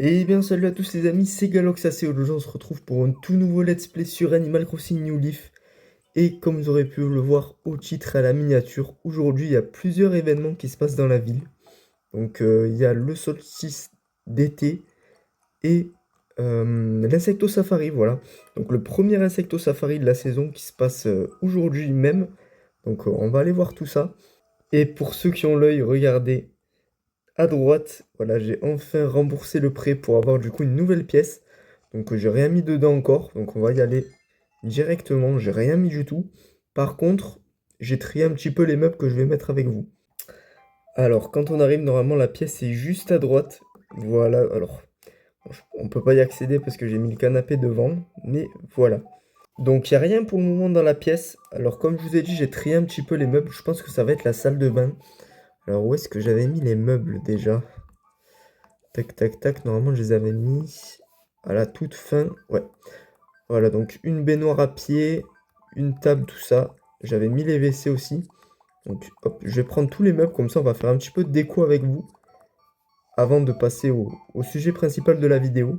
Et bien salut à tous les amis, c'est Galoxacé. Aujourd'hui on se retrouve pour un tout nouveau let's play sur Animal Crossing New Leaf. Et comme vous aurez pu le voir au titre à la miniature, aujourd'hui il y a plusieurs événements qui se passent dans la ville. Donc il y a le solstice d'été et l'insecto safari, voilà. Donc le premier insecto safari de la saison qui se passe aujourd'hui même. Donc on va aller voir tout ça. Et pour ceux qui ont l'œil, regardez. À droite, voilà, j'ai enfin remboursé le prêt pour avoir du coup une nouvelle pièce. Donc j'ai rien mis dedans encore, donc on va y aller directement, j'ai rien mis du tout. Par contre, j'ai trié un petit peu les meubles que je vais mettre avec vous. Alors quand on arrive, normalement la pièce est juste à droite. Voilà, alors on peut pas y accéder parce que j'ai mis le canapé devant, mais voilà. Donc il n'y a rien pour le moment dans la pièce. Alors comme je vous ai dit, j'ai trié un petit peu les meubles, je pense que ça va être la salle de bain. Alors où est-ce que j'avais mis les meubles déjà? Tac, tac, tac. Normalement, je les avais mis à la toute fin. Ouais. Voilà, donc une baignoire à pied, une table, tout ça. J'avais mis les WC aussi. Donc, hop, je vais prendre tous les meubles. Comme ça, on va faire un petit peu de déco avec vous. Avant de passer au sujet principal de la vidéo.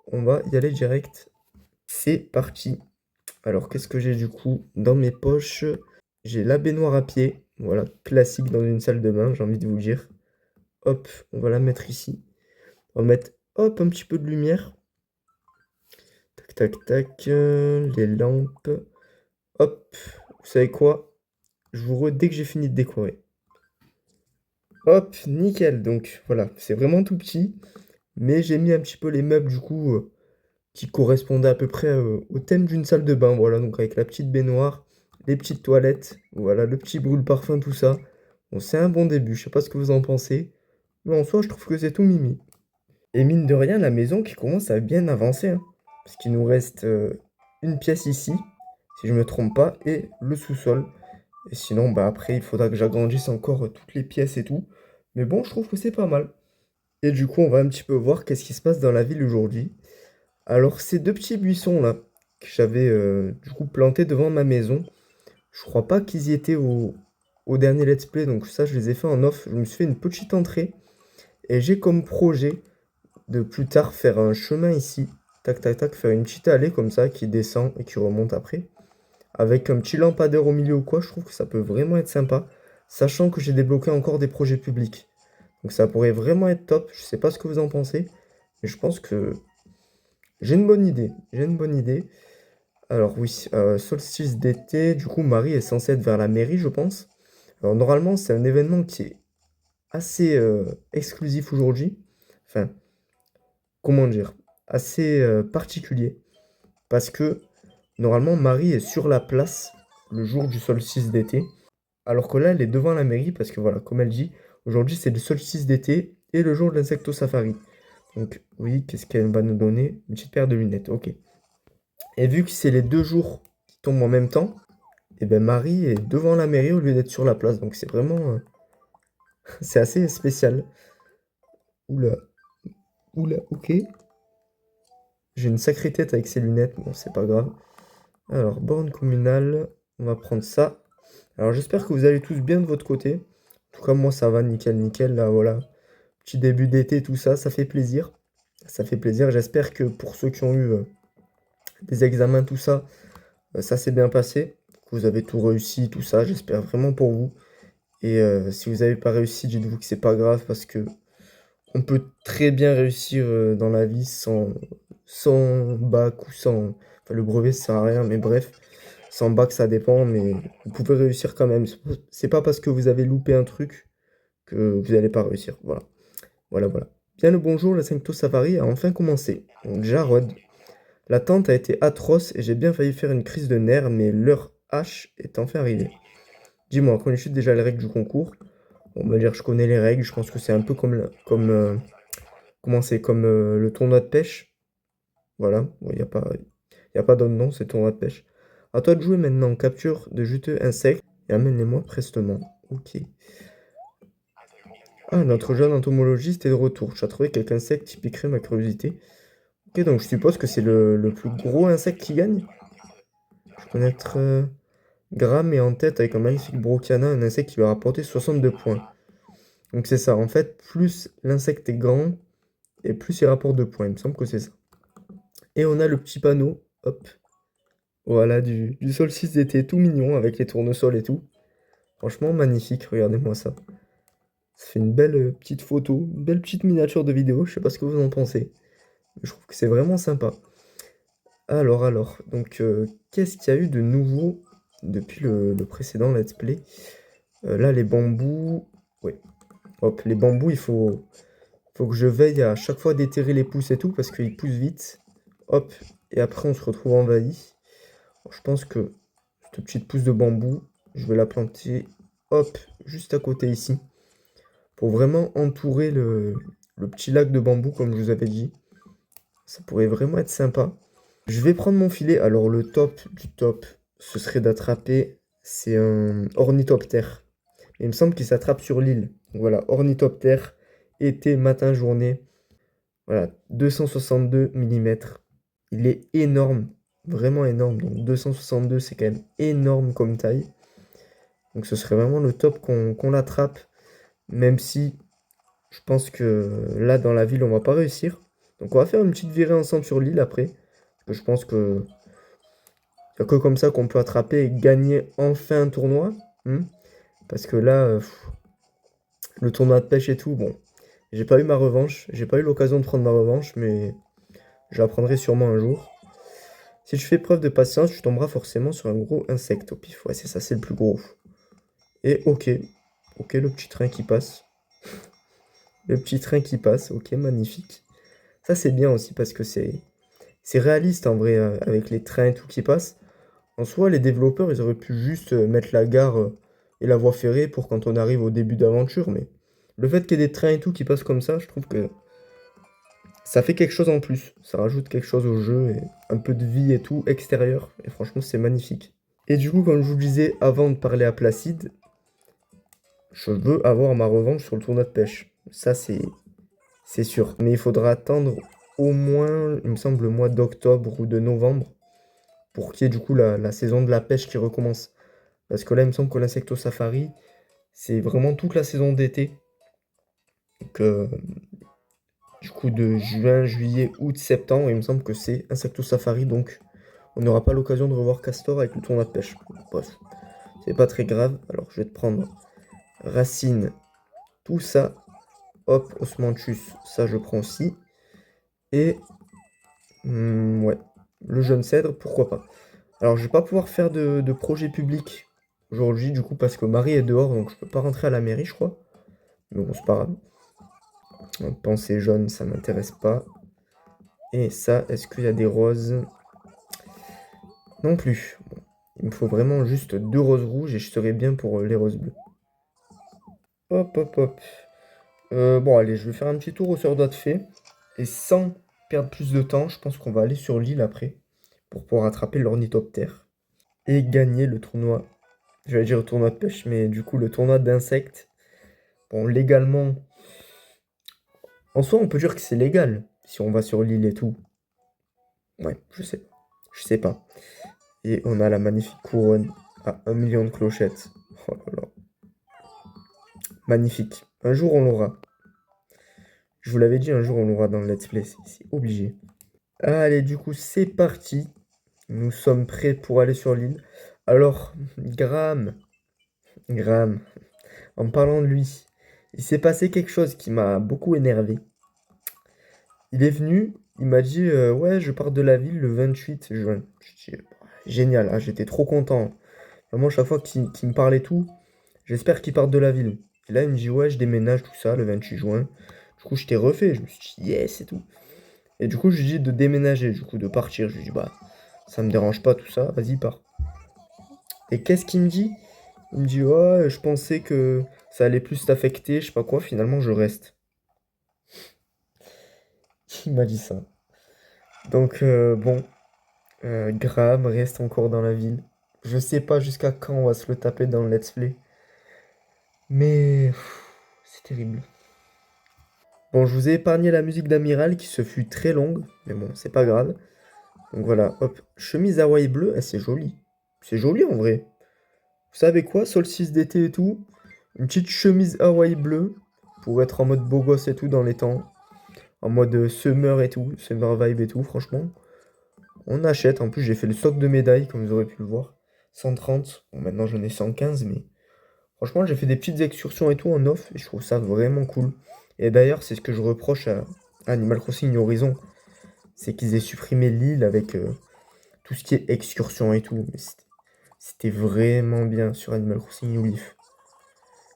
On va y aller direct. C'est parti. Alors, qu'est-ce que j'ai du coup dans mes poches? J'ai la baignoire à pied. Voilà, classique dans une salle de bain, j'ai envie de vous le dire. Hop, on va la mettre ici. On va mettre, hop, un petit peu de lumière. Tac, tac, tac. Les lampes. Hop. Vous savez quoi? Je vous dès que j'ai fini de décorer. Hop, nickel. Donc voilà, c'est vraiment tout petit. Mais j'ai mis un petit peu les meubles du coup qui correspondaient à peu près au thème d'une salle de bain. Voilà, donc avec la petite baignoire, les petites toilettes. Voilà, le petit brûle-parfum, tout ça. Bon, c'est un bon début. Je sais pas ce que vous en pensez. Mais en soi, je trouve que c'est tout mimi. Et mine de rien, la maison qui commence à bien avancer, hein. Parce qu'il nous reste une pièce ici, si je me trompe pas, et le sous-sol. Et sinon, bah après, il faudra que j'agrandisse encore toutes les pièces et tout. Mais bon, je trouve que c'est pas mal. Et du coup, on va un petit peu voir qu'est-ce qui se passe dans la ville aujourd'hui. Alors, ces deux petits buissons là, que j'avais du coup plantés devant ma maison, je crois pas qu'ils y étaient au dernier let's play, donc ça, je les ai fait en off. Je me suis fait une petite entrée, et j'ai comme projet de plus tard faire un chemin ici. Tac, tac, tac, faire une petite allée comme ça qui descend et qui remonte après. Avec un petit lampadaire au milieu ou quoi, je trouve que ça peut vraiment être sympa. Sachant que j'ai débloqué encore des projets publics. Donc ça pourrait vraiment être top. Je sais pas ce que vous en pensez. Mais je pense que j'ai une bonne idée. J'ai une bonne idée. Alors oui, solstice d'été. Du coup, Marie est censée être vers la mairie, je pense. Alors normalement, c'est un événement qui est assez exclusif aujourd'hui. Enfin, comment dire, assez particulier. Parce que normalement, Marie est sur la place le jour du solstice d'été. Alors que là, elle est devant la mairie parce que voilà, comme elle dit, aujourd'hui c'est le solstice d'été et le jour de l'insecto safari. Donc oui, qu'est-ce qu'elle va nous donner? Une petite paire de lunettes, ok. Et vu que c'est les deux jours qui tombent en même temps, et ben Marie est devant la mairie au lieu d'être sur la place. Donc c'est vraiment... c'est assez spécial. Oula, oula, ok. J'ai une sacrée tête avec ces lunettes, bon c'est pas grave. Alors, borne communale, on va prendre ça. Alors, j'espère que vous allez tous bien de votre côté. En tout cas, moi, ça va, nickel, nickel. Là, voilà. Petit début d'été, tout ça, ça fait plaisir. Ça fait plaisir. J'espère que pour ceux qui ont eu des examens, tout ça, ça s'est bien passé. Que vous avez tout réussi, tout ça. J'espère vraiment pour vous. Et si vous n'avez pas réussi, dites-vous que c'est pas grave parce que on peut très bien réussir dans la vie sans bac ou sans... Enfin, le brevet, ça sert à rien, mais bref. Sans bac, ça dépend, mais vous pouvez réussir quand même. C'est pas parce que vous avez loupé un truc que vous n'allez pas réussir. Voilà, voilà, voilà. Bien le bonjour, la Sancto Safari a enfin commencé. Donc, Jarod. L'attente a été atroce et j'ai bien failli faire une crise de nerfs, mais l'heure H est enfin arrivée. Dis-moi, connais-tu déjà les règles du concours? On va dire, je connais les règles. Je pense que c'est un peu comment c'est, comme le tournoi de pêche. Voilà, y a pas d'autre nom, c'est tournoi de pêche. À toi de jouer maintenant. Capture de juteux insectes et amène-les-moi prestement. Ok. Ah, notre jeune entomologiste est de retour. Tu as trouvé quelques insectes qui piqueraient ma curiosité. Ok, donc je suppose que c'est le plus gros insecte qui gagne. Je connais être Graham est en tête avec un magnifique Brocana, un insecte qui lui a rapporté 62 points. Donc c'est ça, en fait, plus l'insecte est grand, et plus il rapporte de points. Il me semble que c'est ça. Et on a le petit panneau, hop, voilà, du solstice d'été, tout mignon, avec les tournesols et tout. Franchement, magnifique, regardez-moi ça. Ça fait une belle petite photo, une belle petite miniature de vidéo, je sais pas ce que vous en pensez. Mais je trouve que c'est vraiment sympa. Alors, donc qu'est-ce qu'il y a eu de nouveau depuis le précédent let's play? Là, les bambous, ouais, hop, les bambous, faut que je veille à chaque fois déterrer les pousses et tout, parce qu'ils poussent vite. Hop, et après on se retrouve envahi. Alors, je pense que cette petite pousse de bambou, je vais la planter, hop, juste à côté ici, pour vraiment entourer le petit lac de bambou, comme je vous avais dit. Ça pourrait vraiment être sympa. Je vais prendre mon filet. Alors, le top du top, ce serait d'attraper, c'est un ornithoptère. Il me semble qu'il s'attrape sur l'île. Donc voilà, ornithoptère, été, matin, journée. Voilà, 262 mm. Il est énorme, vraiment énorme. Donc 262, c'est quand même énorme comme taille. Donc ce serait vraiment le top qu'on l'attrape. Même si je pense que là, dans la ville, on va pas réussir. Donc on va faire une petite virée ensemble sur l'île après. Parce que je pense que y a que comme ça qu'on peut attraper et gagner enfin un tournoi. Parce que là, le tournoi de pêche et tout, bon, j'ai pas eu ma revanche. J'ai pas eu l'occasion de prendre ma revanche, mais je la prendrai sûrement un jour. Si tu fais preuve de patience, tu tomberas forcément sur un gros insecte au pif. Ouais, c'est ça, c'est le plus gros. Et ok, le petit train qui passe. Le petit train qui passe, ok, magnifique. Ça, c'est bien aussi parce que c'est réaliste en vrai, avec les trains et tout qui passent. En soi, les développeurs, ils auraient pu juste mettre la gare et la voie ferrée pour quand on arrive au début d'aventure, mais le fait qu'il y ait des trains et tout qui passent comme ça, je trouve que ça fait quelque chose en plus. Ça rajoute quelque chose au jeu et un peu de vie et tout extérieur. Et franchement, c'est magnifique. Et du coup, comme je vous le disais avant de parler à Placide, je veux avoir ma revanche sur le tournoi de pêche. Ça, c'est sûr. Mais il faudra attendre au moins, il me semble, le mois d'octobre ou de novembre pour qu'il y ait du coup la saison de la pêche qui recommence. Parce que là, il me semble que l'Insecto Safari, c'est vraiment toute la saison d'été. Donc, du coup, de juin, juillet, août, septembre, il me semble que c'est Insecto Safari. Donc, on n'aura pas l'occasion de revoir Castor avec le tournoi de pêche. Bref, c'est pas très grave. Alors, je vais te prendre Racine, tout ça. Hop, Osmanthus, ça je prends aussi. Et, ouais, le jeune cèdre, pourquoi pas. Alors, je vais pas pouvoir faire de projet public aujourd'hui, du coup, parce que Marie est dehors, donc je peux pas rentrer à la mairie, je crois. Mais bon, c'est pas grave. Pensée jaune, ça m'intéresse pas. Et ça, est-ce qu'il y a des roses? Non plus. Bon, il me faut vraiment juste 2 roses rouges et je serai bien pour les roses bleues. Hop, hop, hop. Bon, allez, je vais faire un petit tour au sort de fée. Et sans perdre plus de temps, je pense qu'on va aller sur l'île après. Pour pouvoir attraper l'ornithoptère. Et gagner le tournoi. J'allais dire le tournoi de pêche, mais du coup, le tournoi d'insectes. Bon, légalement. En soi, on peut dire que c'est légal. Si on va sur l'île et tout. Ouais, je sais. Je sais pas. Et on a la magnifique couronne à 1 million de clochettes. Oh là là. Magnifique. Un jour, on l'aura. Je vous l'avais dit, un jour, on l'aura dans le let's play. C'est obligé. Allez, du coup, c'est parti. Nous sommes prêts pour aller sur l'île. Alors, Graham, en parlant de lui, il s'est passé quelque chose qui m'a beaucoup énervé. Il est venu, il m'a dit ouais, je pars de la ville le 28 juin. Je dis génial, ah, j'étais trop content. Vraiment, chaque fois qu'il me parlait tout, j'espère qu'il part de la ville. Et là, il me dit ouais, je déménage tout ça le 28 juin. Du coup, je t'ai refait. Je me suis dit yes et tout. Et du coup, je lui dis de déménager, du coup, de partir. Je lui dis bah, ça me dérange pas tout ça, vas-y, pars. Et qu'est-ce qu'il me dit? Il me dit ouais, je pensais que ça allait plus t'affecter, je sais pas quoi, finalement, je reste. Il m'a dit ça. Donc, bon. Graham reste encore dans la ville. Je sais pas jusqu'à quand on va se le taper dans le let's play. Mais c'est terrible. Bon, je vous ai épargné la musique d'Amiral qui se fut très longue. Mais bon, c'est pas grave. Donc voilà, hop. Chemise Hawaï bleue, c'est joli. C'est joli en vrai. Vous savez quoi, solstice d'été et tout. Une petite chemise Hawaï bleue. Pour être en mode beau gosse et tout dans les temps. en mode summer et tout, summer vibe et tout, franchement. On achète. En plus, j'ai fait le stock de médailles, comme vous aurez pu le voir. 130. Bon, maintenant j'en ai 115, mais franchement, j'ai fait des petites excursions et tout en off, et je trouve ça vraiment cool. Et d'ailleurs, c'est ce que je reproche à Animal Crossing New Horizon, c'est qu'ils aient supprimé l'île avec tout ce qui est excursion et tout. Mais c'était vraiment bien sur Animal Crossing New Leaf.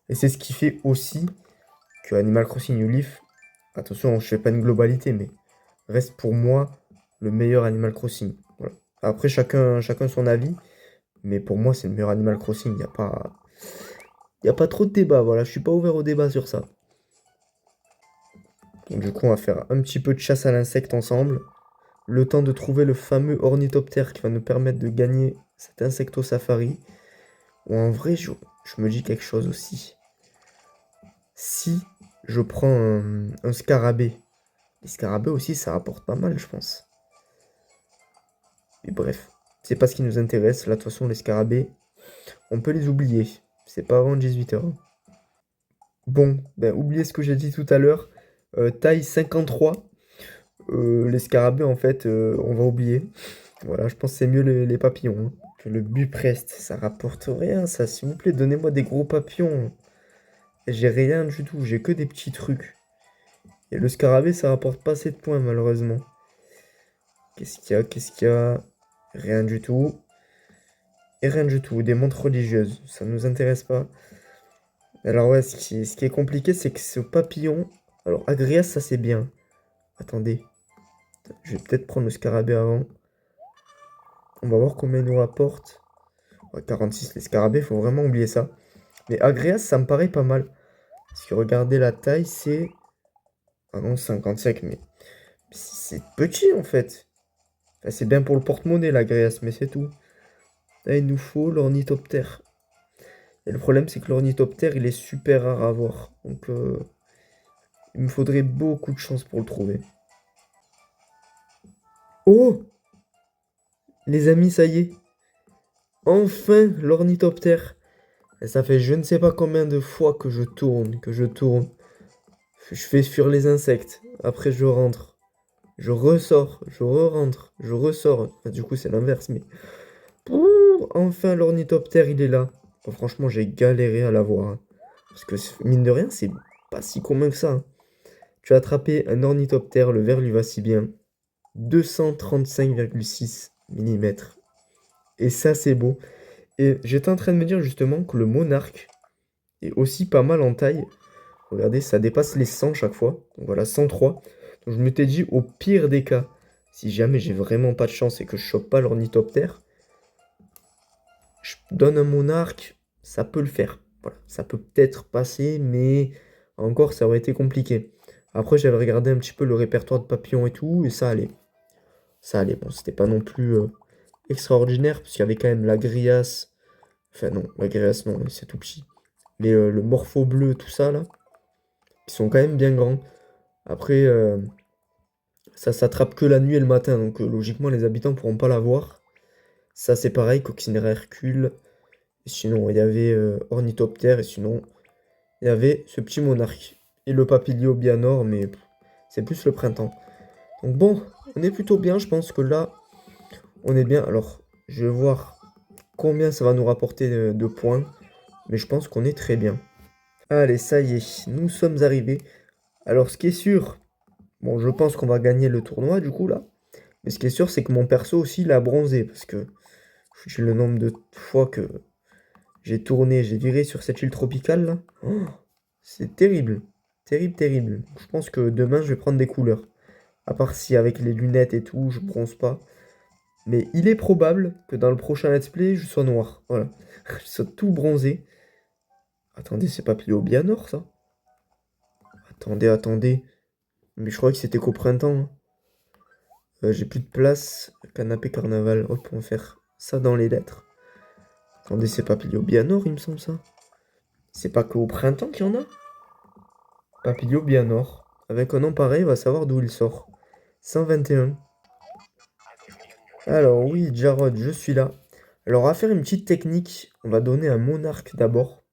Et c'est ce qui fait aussi que Animal Crossing New Leaf, attention, je fais pas une globalité, mais reste pour moi le meilleur Animal Crossing. Voilà. Après, chacun son avis, mais pour moi, c'est le meilleur Animal Crossing. Y a pas trop de débat, voilà, je suis pas ouvert au débat sur ça. Donc du coup, on va faire un petit peu de chasse à l'insecte ensemble. Le temps de trouver le fameux ornithoptère qui va nous permettre de gagner cet insecto safari. Ou en vrai, je me dis quelque chose aussi. Si je prends un scarabée, les scarabées aussi, ça rapporte pas mal, je pense. Mais bref, c'est pas ce qui nous intéresse. Là, de toute façon, les scarabées, on peut les oublier. C'est pas avant 18h. Bon, ben, oubliez ce que j'ai dit tout à l'heure. Taille 53. Les scarabées, en fait, on va oublier. Voilà, je pense que c'est mieux les papillons, hein. Que le Buprest, ça rapporte rien, ça. S'il vous plaît, donnez-moi des gros papillons. J'ai rien du tout, j'ai que des petits trucs. Et le scarabée, ça rapporte pas assez de points, malheureusement. Qu'est-ce qu'il y a? Qu'est-ce qu'il y a? Rien du tout. Et rien du tout. Des montres religieuses, ça nous intéresse pas. Alors ouais, ce qui est compliqué, c'est que ce papillon... Alors, Agrias, ça c'est bien. Attendez. Je vais peut-être prendre le scarabée avant. On va voir combien il nous rapporte. Ouais, 46, les scarabées, faut vraiment oublier ça. Mais Agrias, ça me paraît pas mal. Parce que regardez la taille, c'est... Ah non, 55, mais... C'est petit, en fait. Enfin, c'est bien pour le porte-monnaie, l'Agrias, mais c'est tout. Là, il nous faut l'ornithoptère. Et le problème, c'est que l'ornithoptère, il est super rare à avoir. Donc, il me faudrait beaucoup de chance pour le trouver. Oh! Les amis, ça y est. Enfin, l'ornithoptère. Et ça fait je ne sais pas combien de fois que je tourne, que je tourne. Je fais fuir les insectes. Après, je rentre. Je ressors. Je re-rentre. Je ressors. Enfin, du coup, c'est l'inverse, mais... Pouh, enfin, l'ornithoptère, il est là. Bon, franchement, j'ai galéré à l'avoir, hein. Parce que, mine de rien, c'est pas si commun que ça, hein. Tu as attrapé un ornithoptère, le verre lui va si bien. 235,6 mm. Et ça, c'est beau. Et j'étais en train de me dire justement que le monarque est aussi pas mal en taille. Regardez, ça dépasse les 100 chaque fois. Donc voilà, 103. Donc je m'étais dit, au pire des cas, si jamais j'ai vraiment pas de chance et que je chope pas l'ornithoptère, je donne un monarque, ça peut le faire. Voilà, ça peut peut-être passer, mais encore, ça aurait été compliqué. Après, j'avais regardé un petit peu le répertoire de papillons et tout, et ça allait. Ça allait. Bon, c'était pas non plus extraordinaire, parce qu'il y avait quand même la grillace. Enfin, non, la grillace, non, c'est tout petit. Mais le morpho bleu, tout ça, là, qui sont quand même bien grands. Après, ça s'attrape que la nuit et le matin, donc logiquement, les habitants pourront pas l'avoir. Ça, c'est pareil, Coccinera Hercule. Et sinon, il y avait Ornithoptère, et sinon, il y avait ce petit monarque. Et le papilio Bianor, mais c'est plus le printemps. Donc bon, on est plutôt bien, je pense que là, on est bien. Alors, je vais voir combien ça va nous rapporter de points, mais je pense qu'on est très bien. Allez, ça y est, nous sommes arrivés. Alors, ce qui est sûr, bon, je pense qu'on va gagner le tournoi, du coup, là. Mais ce qui est sûr, c'est que mon perso aussi, il a bronzé, parce que j'ai le nombre de fois que j'ai tourné, j'ai viré sur cette île tropicale, là. Oh, c'est terrible. Terrible, terrible. Je pense que demain, je vais prendre des couleurs. À part si avec les lunettes et tout, je bronze pas. Mais il est probable que dans le prochain let's play, je sois noir. Voilà. Je sois tout bronzé. Attendez, c'est pas Papilio Bianor, ça? Attendez, attendez. Mais je crois que c'était qu'au printemps, hein. J'ai plus de place. Canapé carnaval. Hop, on va faire ça dans les lettres. Attendez, c'est pas Papilio Bianor, il me semble, ça. C'est pas qu'au printemps qu'il y en a? Papilio Bianor. Avec un nom pareil, on va savoir d'où il sort. 121. Alors oui, Jarod, je suis là. Alors on va faire une petite technique. On va donner un monarque d'abord.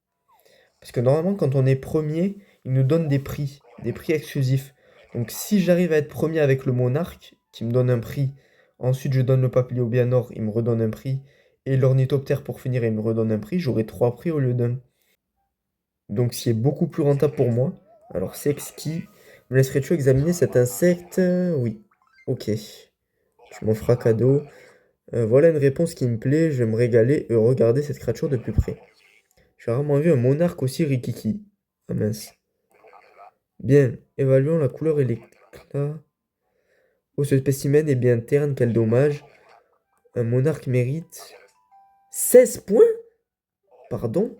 Parce que normalement, quand on est premier, il nous donne des prix exclusifs. Donc si j'arrive à être premier avec le monarque, qui me donne un prix, ensuite je donne le papilio-bianor, il me redonne un prix, et l'ornithoptère pour finir, il me redonne un prix, j'aurai 3 prix au lieu d'un. Donc ce qui est beaucoup plus rentable pour moi. Alors c'est exquis. Me laisserais-tu examiner cet insecte? Oui. Ok. Tu m'en feras cadeau. Voilà une réponse qui me plaît, je vais me régaler et regarder cette créature de plus près. J'ai rarement vu un monarque aussi rikiki. Ah mince. Bien, évaluons la couleur et l'éclat. Oh, ce spécimen est bien terne, quel dommage. Un monarque mérite 16 points? Pardon?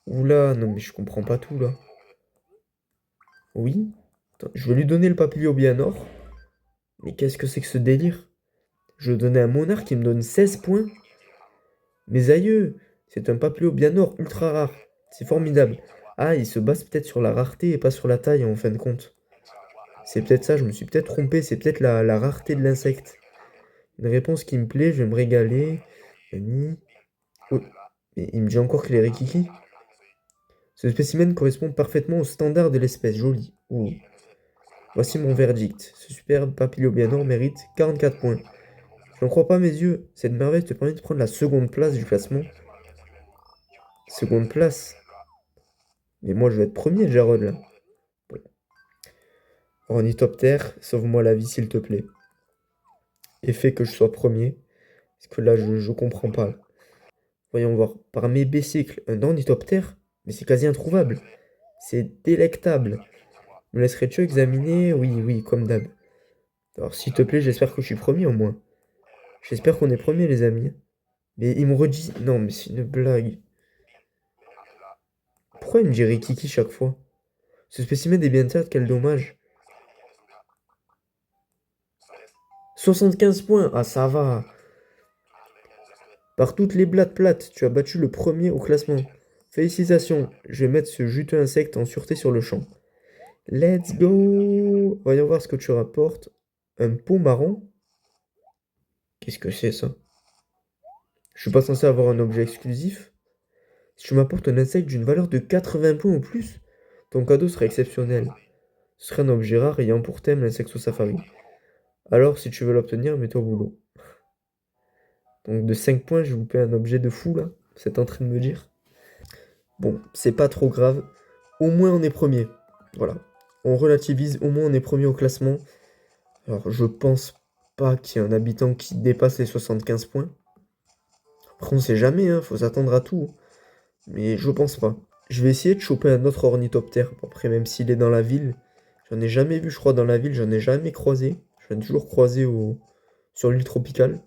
Oula, non mais je comprends pas tout là. Oui? Attends, je vais lui donner le papillon bianor. Mais qu'est-ce que c'est que ce délire? Je donnais un monarque qui me donne 16 points? Mes aïeux, c'est un papillon bianor ultra rare. C'est formidable. Ah, il se base peut-être sur la rareté et pas sur la taille en fin de compte. C'est peut-être ça, je me suis peut-être trompé, c'est peut-être la rareté de l'insecte. Une réponse qui me plaît, je vais me régaler. Nani. Oh, mais il me dit encore qu'il est rikiki. Ce spécimen correspond parfaitement au standard de l'espèce, joli. Oh. Voici mon verdict. Ce superbe papillobianor mérite 44 points. Je n'en crois pas mes yeux. Cette merveille te permet de prendre la seconde place du classement. Seconde place? Mais moi je vais être premier, Jarod, là. Bon. Ornithoptère, sauve-moi la vie s'il te plaît. Et fais que je sois premier. Parce que là je comprends pas. Voyons voir. Par mes bicycles, un ornithoptère? Mais c'est quasi introuvable. C'est délectable. Me laisserais-tu examiner? Oui, oui, comme d'hab. Alors s'il te plaît, j'espère que je suis premier au moins. J'espère qu'on est premier les amis. Mais il me redit... Non mais c'est une blague. Pourquoi il me dit Rikiki chaque fois? Ce spécimen est bien terne, quel dommage. 75 points, ah ça va. Par toutes les blattes plates, tu as battu le premier au classement. Félicitations, je vais mettre ce juteux insecte en sûreté sur le champ. Let's go! Voyons voir ce que tu rapportes. Un pot marron? Qu'est-ce que c'est ça? Je suis pas censé avoir un objet exclusif? Si tu m'apportes un insecte d'une valeur de 80 points ou plus, ton cadeau sera exceptionnel. Ce serait un objet rare ayant pour thème l'insecte au safari. Alors, si tu veux l'obtenir, mets-toi au boulot. Donc de 5 points, je vous paie un objet de fou là. Vous êtes en train de me dire. Bon, c'est pas trop grave. Au moins on est premier. Voilà. On relativise, au moins on est premier au classement. Alors je pense pas qu'il y ait un habitant qui dépasse les 75 points. Après on sait jamais, hein, faut s'attendre à tout. Mais je pense pas. Je vais essayer de choper un autre ornithoptère. Bon, après même s'il est dans la ville. J'en ai jamais vu je crois dans la ville, j'en ai jamais croisé. J'en ai toujours croisé sur l'île tropicale.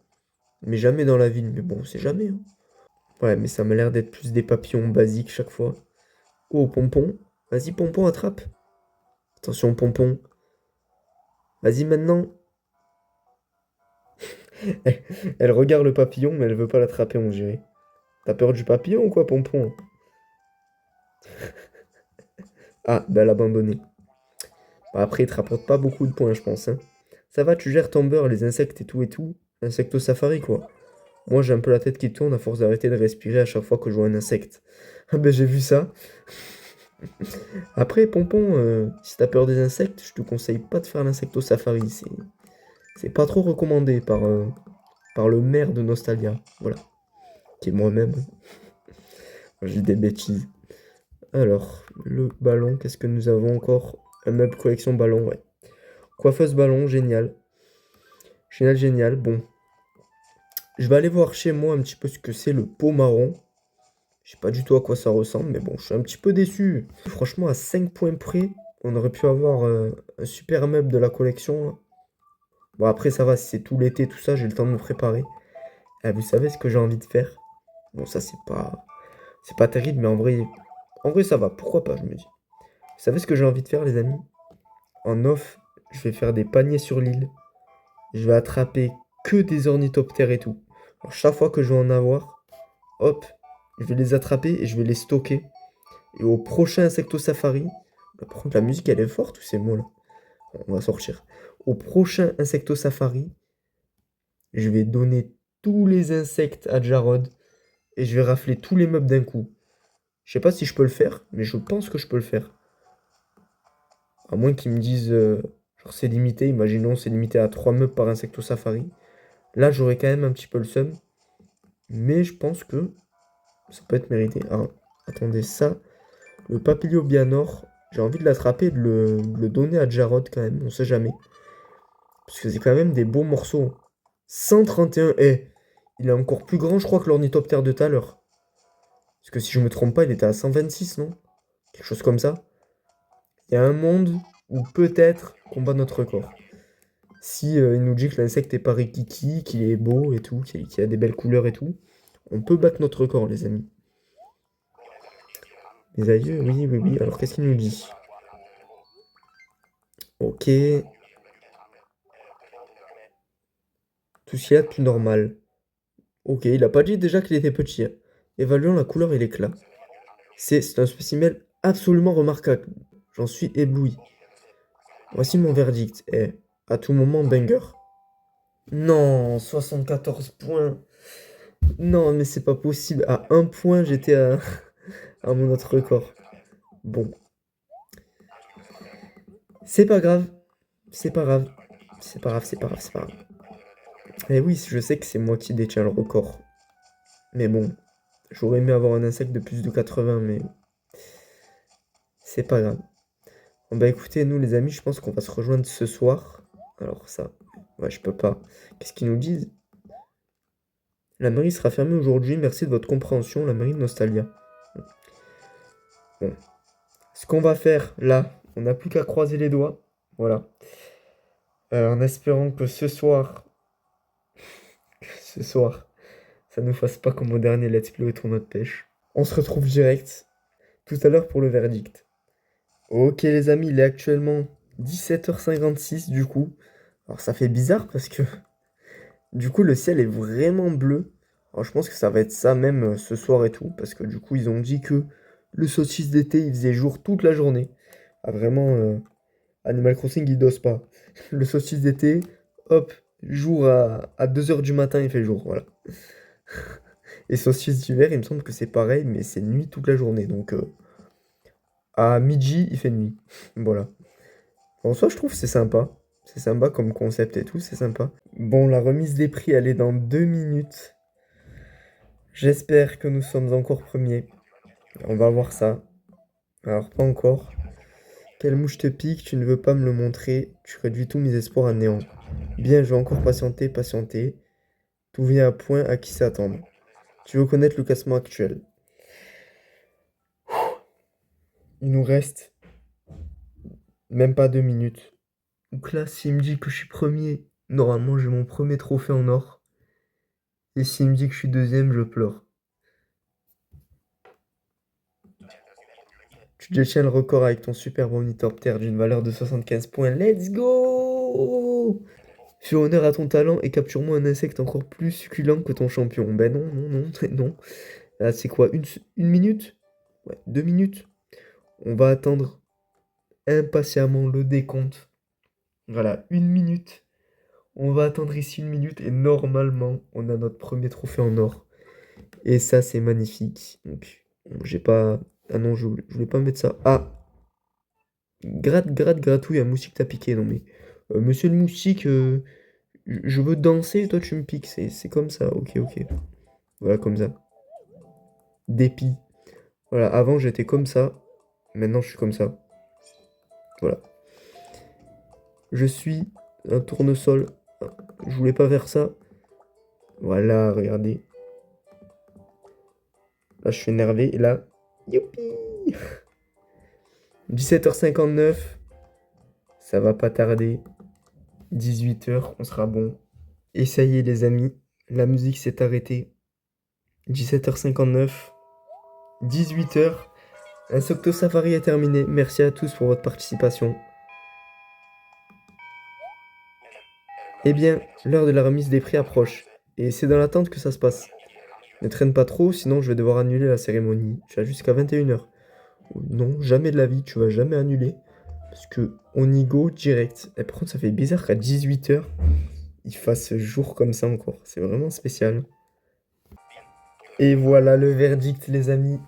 Mais jamais dans la ville. Mais bon, c'est jamais, hein. Ouais, mais ça m'a l'air d'être plus des papillons basiques chaque fois. Oh, Pompon. Vas-y, Pompon, attrape. Attention, Pompon. Vas-y maintenant. Elle regarde le papillon, mais elle veut pas l'attraper, on dirait. T'as peur du papillon ou quoi, Pompon? Ah, bah elle a abandonné. Bah, après, il te rapporte pas beaucoup de points, je pense, hein. Ça va, tu gères ton beurre, les insectes et tout et tout. Insecto safari, quoi. Moi, j'ai un peu la tête qui tourne à force d'arrêter de respirer à chaque fois que je vois un insecte. Ah ben, j'ai vu ça. Après, Pompon, si t'as peur des insectes, je te conseille pas de faire l'insecto safari. C'est pas trop recommandé par le maire de Nostalia. Voilà. Qui est moi-même. J'ai des bêtises. Alors, le ballon, qu'est-ce que nous avons encore? Un meuble collection ballon, ouais. Coiffeuse ballon, génial. Génial, génial. Bon. Je vais aller voir chez moi un petit peu ce que c'est le pot marron. Je sais pas du tout à quoi ça ressemble, mais bon, je suis un petit peu déçu. Franchement, à 5 points près, on aurait pu avoir un super meuble de la collection, là. Bon, après, ça va, si c'est tout l'été, tout ça, j'ai le temps de me préparer. Ah, vous savez ce que j'ai envie de faire? Bon, ça, c'est pas terrible, mais en vrai, ça va. Pourquoi pas, je me dis. Vous savez ce que j'ai envie de faire, les amis? En off, je vais faire des paniers sur l'île. Je vais attraper que des ornithoptères et tout. Alors, chaque fois que je vais en avoir, hop, je vais les attraper et je vais les stocker. Et au prochain Insecto Safari, par contre, la musique, elle est forte ou c'est moi là? On va sortir. Au prochain Insecto Safari, je vais donner tous les insectes à Jarod et je vais rafler tous les meubles d'un coup. Je sais pas si je peux le faire, mais je pense que je peux le faire. À moins qu'ils me disent, genre c'est limité, imaginons c'est limité à 3 meubles par Insecto Safari. Là, j'aurais quand même un petit peu le seum. Mais je pense que ça peut être mérité. Alors, attendez, ça, le Papilio Bianor, j'ai envie de l'attraper et de le donner à Jarod quand même, on sait jamais. Parce que c'est quand même des beaux morceaux. 131, il est encore plus grand, je crois, que l'ornithoptère de tout à l'heure. Parce que si je me trompe pas, il était à 126, non? Quelque chose comme ça. Il y a un monde où peut-être qu'on bat notre record. Si il nous dit que l'insecte est pas rikiki, qu'il est beau et tout, qu'il a des belles couleurs et tout, on peut battre notre record, les amis. Les aïeux, oui, oui, oui. Alors, qu'est-ce qu'il nous dit? Ok. Tout ce qu'il y a de plus normal. Ok, il a pas dit déjà qu'il était petit, hein. Évaluons la couleur et l'éclat. C'est un spécimen absolument remarquable. J'en suis ébloui. Voici mon verdict. À tout moment, banger. Non, 74 points. Non, mais c'est pas possible. À un point, j'étais à mon autre record. Bon. C'est pas grave. C'est pas grave. C'est pas grave, c'est pas grave, c'est pas grave. Eh oui, je sais que c'est moi qui détiens le record. Mais bon, j'aurais aimé avoir un insecte de plus de 80, mais c'est pas grave. Bon bah écoutez, nous les amis, je pense qu'on va se rejoindre ce soir. Alors ça, ouais, je peux pas. Qu'est-ce qu'ils nous disent? La mairie sera fermée aujourd'hui, merci de votre compréhension, la mairie de Nostalia. Bon, ce qu'on va faire là, on n'a plus qu'à croiser les doigts. Voilà. En espérant que ce soir, ça nous fasse pas comme au dernier Let's Play au tournoi de pêche. On se retrouve direct tout à l'heure pour le verdict. Ok les amis, il est actuellement 17h56 du coup. Alors ça fait bizarre parce que du coup le ciel est vraiment bleu. Alors je pense que ça va être ça même ce soir et tout. Parce que du coup ils ont dit que le saucisse d'été il faisait jour toute la journée. Ah vraiment, Animal Crossing il dose pas. Le saucisse d'été, hop, jour à 2h du matin il fait jour, voilà. Et saucisse d'hiver il me semble que c'est pareil mais c'est nuit toute la journée. Donc à midi il fait nuit. Voilà. En soi, je trouve que c'est sympa. C'est sympa comme concept et tout, c'est sympa. Bon, la remise des prix, elle est dans 2 minutes. J'espère que nous sommes encore premiers. On va voir ça. Alors, pas encore. Quelle mouche te pique, tu ne veux pas me le montrer. Tu réduis tous mes espoirs à néant. Bien, je vais encore patienter, patienter. Tout vient à point, à qui s'attendre. Tu veux connaître le classement actuel. Il nous reste même pas 2 minutes. Donc là, s'il me dit que je suis premier, normalement j'ai mon premier trophée en or. Et s'il me dit que je suis deuxième, je pleure. Tu détiens le record avec ton superbe ornithoptère d'une valeur de 75 points. Let's go! Fais honneur à ton talent et capture-moi un insecte encore plus succulent que ton champion. Ben non, non, non, non. Là, c'est quoi? Une minute? Ouais, 2 minutes. On va attendre impatiemment le décompte. Voilà, 1 minute. On va attendre ici 1 minute et normalement, on a notre premier trophée en or. Et ça, c'est magnifique. Donc, j'ai pas... Ah non, je voulais pas mettre ça. Ah! Gratouille, un moustique t'a piqué. Non mais, monsieur le moustique, je veux danser et toi tu me piques. C'est comme ça. Ok, ok. Voilà, comme ça. Dépit. Voilà, avant j'étais comme ça. Maintenant je suis comme ça. Voilà. Je suis un tournesol. Je voulais pas faire ça. Voilà, regardez. Là, je suis énervé. Et là, youpi! 17h59. Ça va pas tarder. 18h, on sera bon. Et ça y est, les amis. La musique s'est arrêtée. 17h59. 18h. Insecto Safari est terminé. Merci à tous pour votre participation. Eh bien, l'heure de la remise des prix approche. Et c'est dans l'attente que ça se passe. Ne traîne pas trop, sinon je vais devoir annuler la cérémonie. Tu as jusqu'à 21h. Non, jamais de la vie, tu vas jamais annuler. Parce que on y go direct. Et par contre, ça fait bizarre qu'à 18h, il fasse jour comme ça encore. C'est vraiment spécial. Et voilà le verdict, les amis.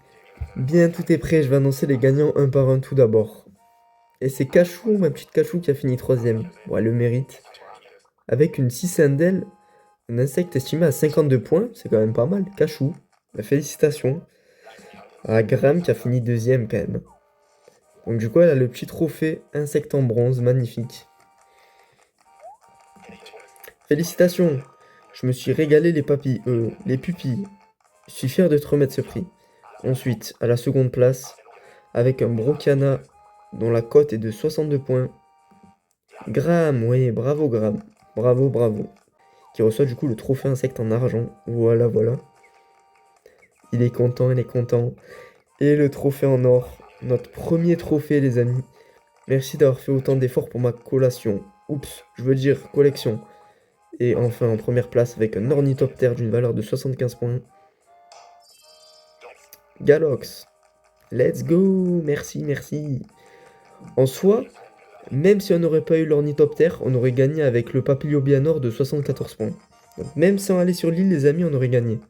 Bien, tout est prêt, je vais annoncer les gagnants un par un tout d'abord. Et c'est Cachou, ma petite Cachou, qui a fini 3ème. Bon, elle le mérite. Avec une cicindelle, un insecte estimé à 52 points, c'est quand même pas mal. Cachou, bah, félicitations. À Gram qui a fini 2ème quand même. Donc du coup, elle a le petit trophée insecte en bronze, magnifique. Félicitations, je me suis régalé les pupilles. Je suis fier de te remettre ce prix. Ensuite, à la seconde place, avec un Brocana dont la cote est de 62 points. Gram, oui, bravo Gram. Bravo, bravo. Qui reçoit du coup le trophée insecte en argent. Voilà, voilà. Il est content, il est content. Et le trophée en or. Notre premier trophée, les amis. Merci d'avoir fait autant d'efforts pour ma collation. Oups, je veux dire collection. Et enfin en première place avec un ornithoptère d'une valeur de 75 points. Galox. Let's go. Merci, merci. En soi, même si on n'aurait pas eu l'ornithoptère, on aurait gagné avec le papiliobianor de 74 points. Donc même sans aller sur l'île, les amis, on aurait gagné.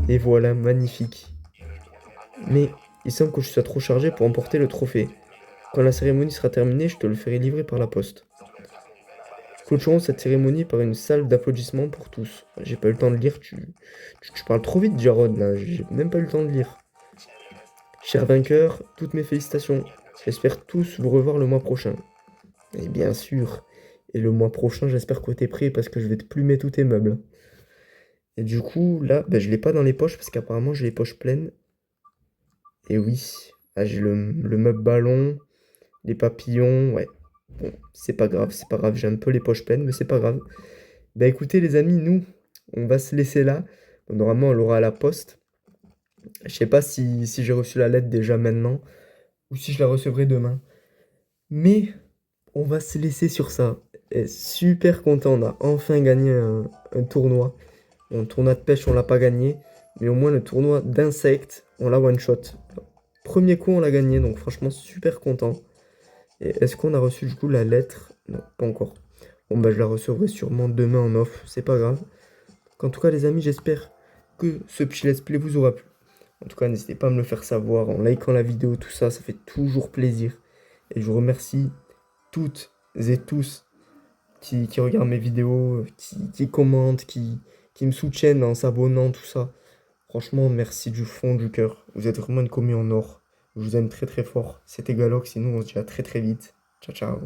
Et voilà, magnifique. Mais il semble que je sois trop chargé pour emporter le trophée. Quand la cérémonie sera terminée, je te le ferai livrer par la poste. Clôturons cette cérémonie par une salve d'applaudissements pour tous. J'ai pas eu le temps de lire, tu parles trop vite, Jarod, là, j'ai même pas eu le temps de lire. Chers vainqueurs, toutes mes félicitations. J'espère tous vous revoir le mois prochain. Et bien sûr. Et le mois prochain, j'espère que t'es prêt parce que je vais te plumer tous tes meubles. Et du coup, là, bah, je l'ai pas dans les poches parce qu'apparemment j'ai les poches pleines. Et oui, ah, j'ai le meuble ballon, les papillons, ouais. Bon, c'est pas grave, c'est pas grave, j'ai un peu les poches pleines, mais c'est pas grave. Bah écoutez les amis, nous, on va se laisser là. Bon, normalement, on l'aura à la poste. Je sais pas si j'ai reçu la lettre déjà maintenant ou si je la recevrai demain. Mais on va se laisser sur ça. Et super content, on a enfin gagné un tournoi. Bon, le tournoi de pêche, on l'a pas gagné. Mais au moins le tournoi d'insectes, on l'a one shot. Premier coup, on l'a gagné, donc franchement, super content. Et est-ce qu'on a reçu du coup la lettre? Non, pas encore. Bon, bah je la recevrai sûrement demain en off, c'est pas grave. En tout cas, les amis, j'espère que ce petit let's play vous aura plu. En tout cas, n'hésitez pas à me le faire savoir en likant la vidéo, tout ça, ça fait toujours plaisir. Et je vous remercie toutes et tous qui regardent mes vidéos, qui commentent, qui me soutiennent en s'abonnant, tout ça. Franchement, merci du fond du cœur. Vous êtes vraiment une commu en or. Je vous aime très très fort. C'était Galox, sinon on se dit à très très vite. Ciao ciao.